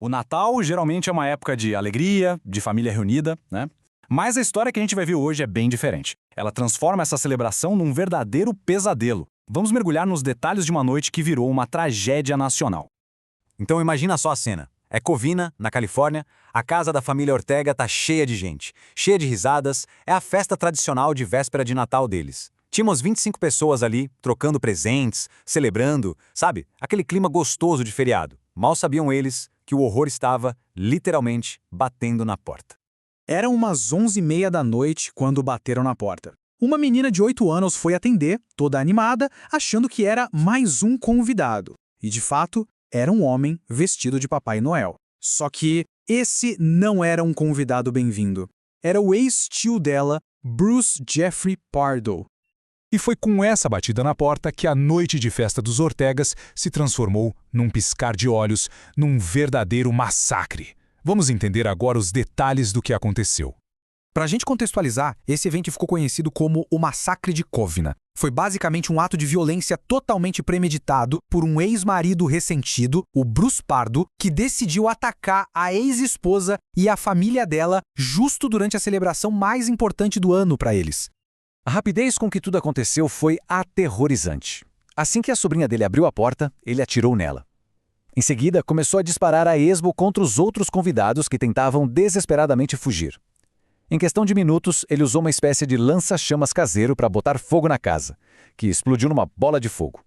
O Natal geralmente é uma época de alegria, de família reunida, né? Mas a história que a gente vai ver hoje é bem diferente. Ela transforma essa celebração num verdadeiro pesadelo. Vamos mergulhar nos detalhes de uma noite que virou uma tragédia nacional. Então imagina só a cena. É Covina, na Califórnia, a casa da família Ortega tá cheia de gente, cheia de risadas, é a festa tradicional de véspera de Natal deles. Tinha umas 25 pessoas ali, trocando presentes, celebrando, sabe? Aquele clima gostoso de feriado. Mal sabiam eles que o horror estava, literalmente, batendo na porta. Eram umas 11h30 da noite quando bateram na porta. Uma menina de 8 anos foi atender, toda animada, achando que era mais um convidado. E, de fato, era um homem vestido de Papai Noel. Só que esse não era um convidado bem-vindo. Era o ex-tio dela, Bruce Jeffrey Pardo. E foi com essa batida na porta que a noite de festa dos Ortegas se transformou num piscar de olhos, num verdadeiro massacre. Vamos entender agora os detalhes do que aconteceu. Para a gente contextualizar, esse evento ficou conhecido como o Massacre de Covina. Foi basicamente um ato de violência totalmente premeditado por um ex-marido ressentido, o Bruce Pardo, que decidiu atacar a ex-esposa e a família dela justo durante a celebração mais importante do ano para eles. A rapidez com que tudo aconteceu foi aterrorizante. Assim que a sobrinha dele abriu a porta, ele atirou nela. Em seguida, começou a disparar a esmo contra os outros convidados que tentavam desesperadamente fugir. Em questão de minutos, ele usou uma espécie de lança-chamas caseiro para botar fogo na casa, que explodiu numa bola de fogo.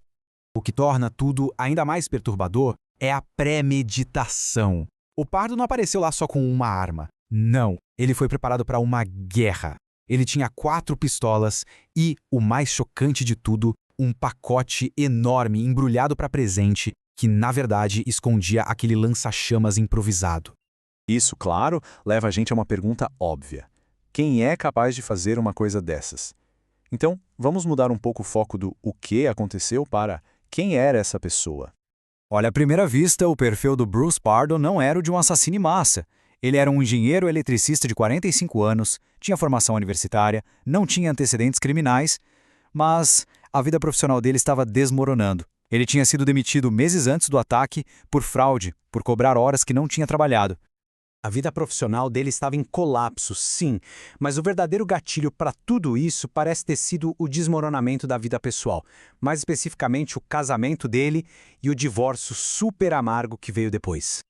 O que torna tudo ainda mais perturbador é a premeditação. O Pardo não apareceu lá só com uma arma. Não, ele foi preparado para uma guerra. Ele tinha 4 pistolas e, o mais chocante de tudo, um pacote enorme embrulhado para presente que, na verdade, escondia aquele lança-chamas improvisado. Isso, claro, leva a gente a uma pergunta óbvia. Quem é capaz de fazer uma coisa dessas? Então, vamos mudar um pouco o foco do o que aconteceu para quem era essa pessoa. Olha, à primeira vista, o perfil do Bruce Pardo não era o de um assassino em massa. Ele era um engenheiro eletricista de 45 anos, tinha formação universitária, não tinha antecedentes criminais, mas a vida profissional dele estava desmoronando. Ele tinha sido demitido meses antes do ataque por fraude, por cobrar horas que não tinha trabalhado. A vida profissional dele estava em colapso, sim, mas o verdadeiro gatilho para tudo isso parece ter sido o desmoronamento da vida pessoal, mais especificamente o casamento dele e o divórcio super amargo que veio depois.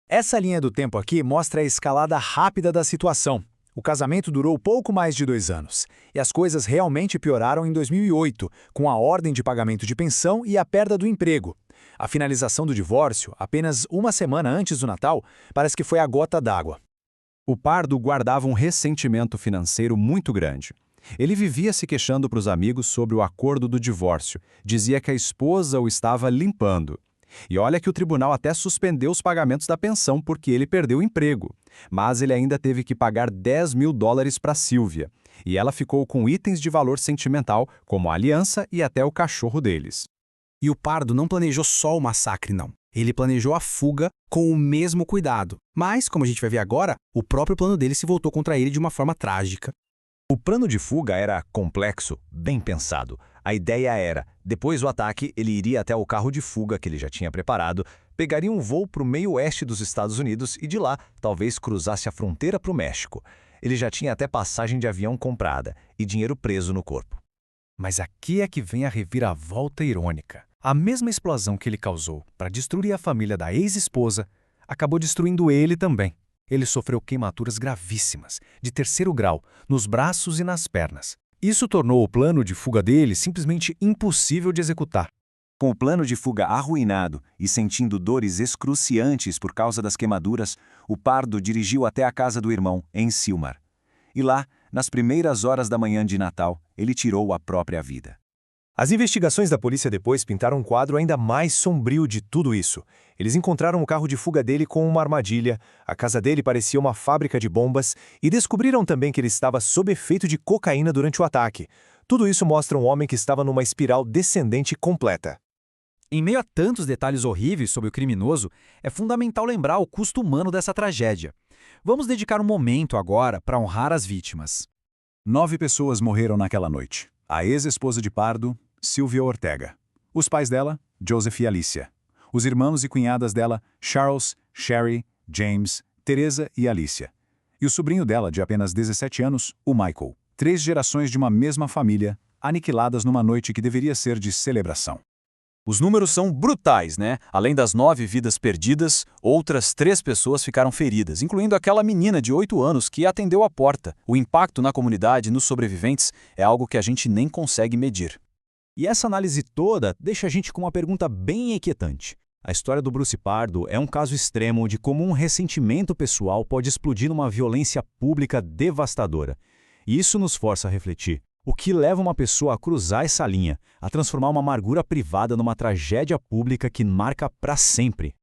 Essa linha do tempo aqui mostra a escalada rápida da situação. O casamento durou pouco mais de 2 anos, e as coisas realmente pioraram em 2008, com a ordem de pagamento de pensão e a perda do emprego. A finalização do divórcio, apenas uma semana antes do Natal, parece que foi a gota d'água. O Pardo guardava um ressentimento financeiro muito grande. Ele vivia se queixando para os amigos sobre o acordo do divórcio, dizia que a esposa o estava limpando. E olha que o tribunal até suspendeu os pagamentos da pensão porque ele perdeu o emprego. Mas ele ainda teve que pagar $10.000 para Sylvia. E ela ficou com itens de valor sentimental, como a aliança e até o cachorro deles. E o Pardo não planejou só o massacre, não. Ele planejou a fuga com o mesmo cuidado. Mas, como a gente vai ver agora, o próprio plano dele se voltou contra ele de uma forma trágica. O plano de fuga era complexo, bem pensado. A ideia era, depois do ataque, ele iria até o carro de fuga que ele já tinha preparado, pegaria um voo para o meio oeste dos Estados Unidos e de lá, talvez cruzasse a fronteira para o México. Ele já tinha até passagem de avião comprada e dinheiro preso no corpo. Mas aqui é que vem a reviravolta irônica. A mesma explosão que ele causou para destruir a família da ex-esposa acabou destruindo ele também. Ele sofreu queimaduras gravíssimas, de 3º grau, nos braços e nas pernas. Isso tornou o plano de fuga dele simplesmente impossível de executar. Com o plano de fuga arruinado e sentindo dores excruciantes por causa das queimaduras, o Pardo dirigiu até a casa do irmão, em Sylmar. E lá, nas primeiras horas da manhã de Natal, ele tirou a própria vida. As investigações da polícia depois pintaram um quadro ainda mais sombrio de tudo isso. Eles encontraram o carro de fuga dele com uma armadilha, a casa dele parecia uma fábrica de bombas e descobriram também que ele estava sob efeito de cocaína durante o ataque. Tudo isso mostra um homem que estava numa espiral descendente completa. Em meio a tantos detalhes horríveis sobre o criminoso, é fundamental lembrar o custo humano dessa tragédia. Vamos dedicar um momento agora para honrar as vítimas. 9 pessoas morreram naquela noite. A ex-esposa de Pardo, Sylvia Ortega. Os pais dela, Joseph e Alicia. Os irmãos e cunhadas dela, Charles, Sherry, James, Teresa e Alicia. E o sobrinho dela, de apenas 17 anos, o Michael. 3 gerações de uma mesma família, aniquiladas numa noite que deveria ser de celebração. Os números são brutais, né? Além das 9 vidas perdidas, outras 3 pessoas ficaram feridas, incluindo aquela menina de 8 anos que atendeu a porta. O impacto na comunidade e nos sobreviventes é algo que a gente nem consegue medir. E essa análise toda deixa a gente com uma pergunta bem inquietante. A história do Bruce Pardo é um caso extremo de como um ressentimento pessoal pode explodir numa violência pública devastadora. E isso nos força a refletir. O que leva uma pessoa a cruzar essa linha, a transformar uma amargura privada numa tragédia pública que marca para sempre?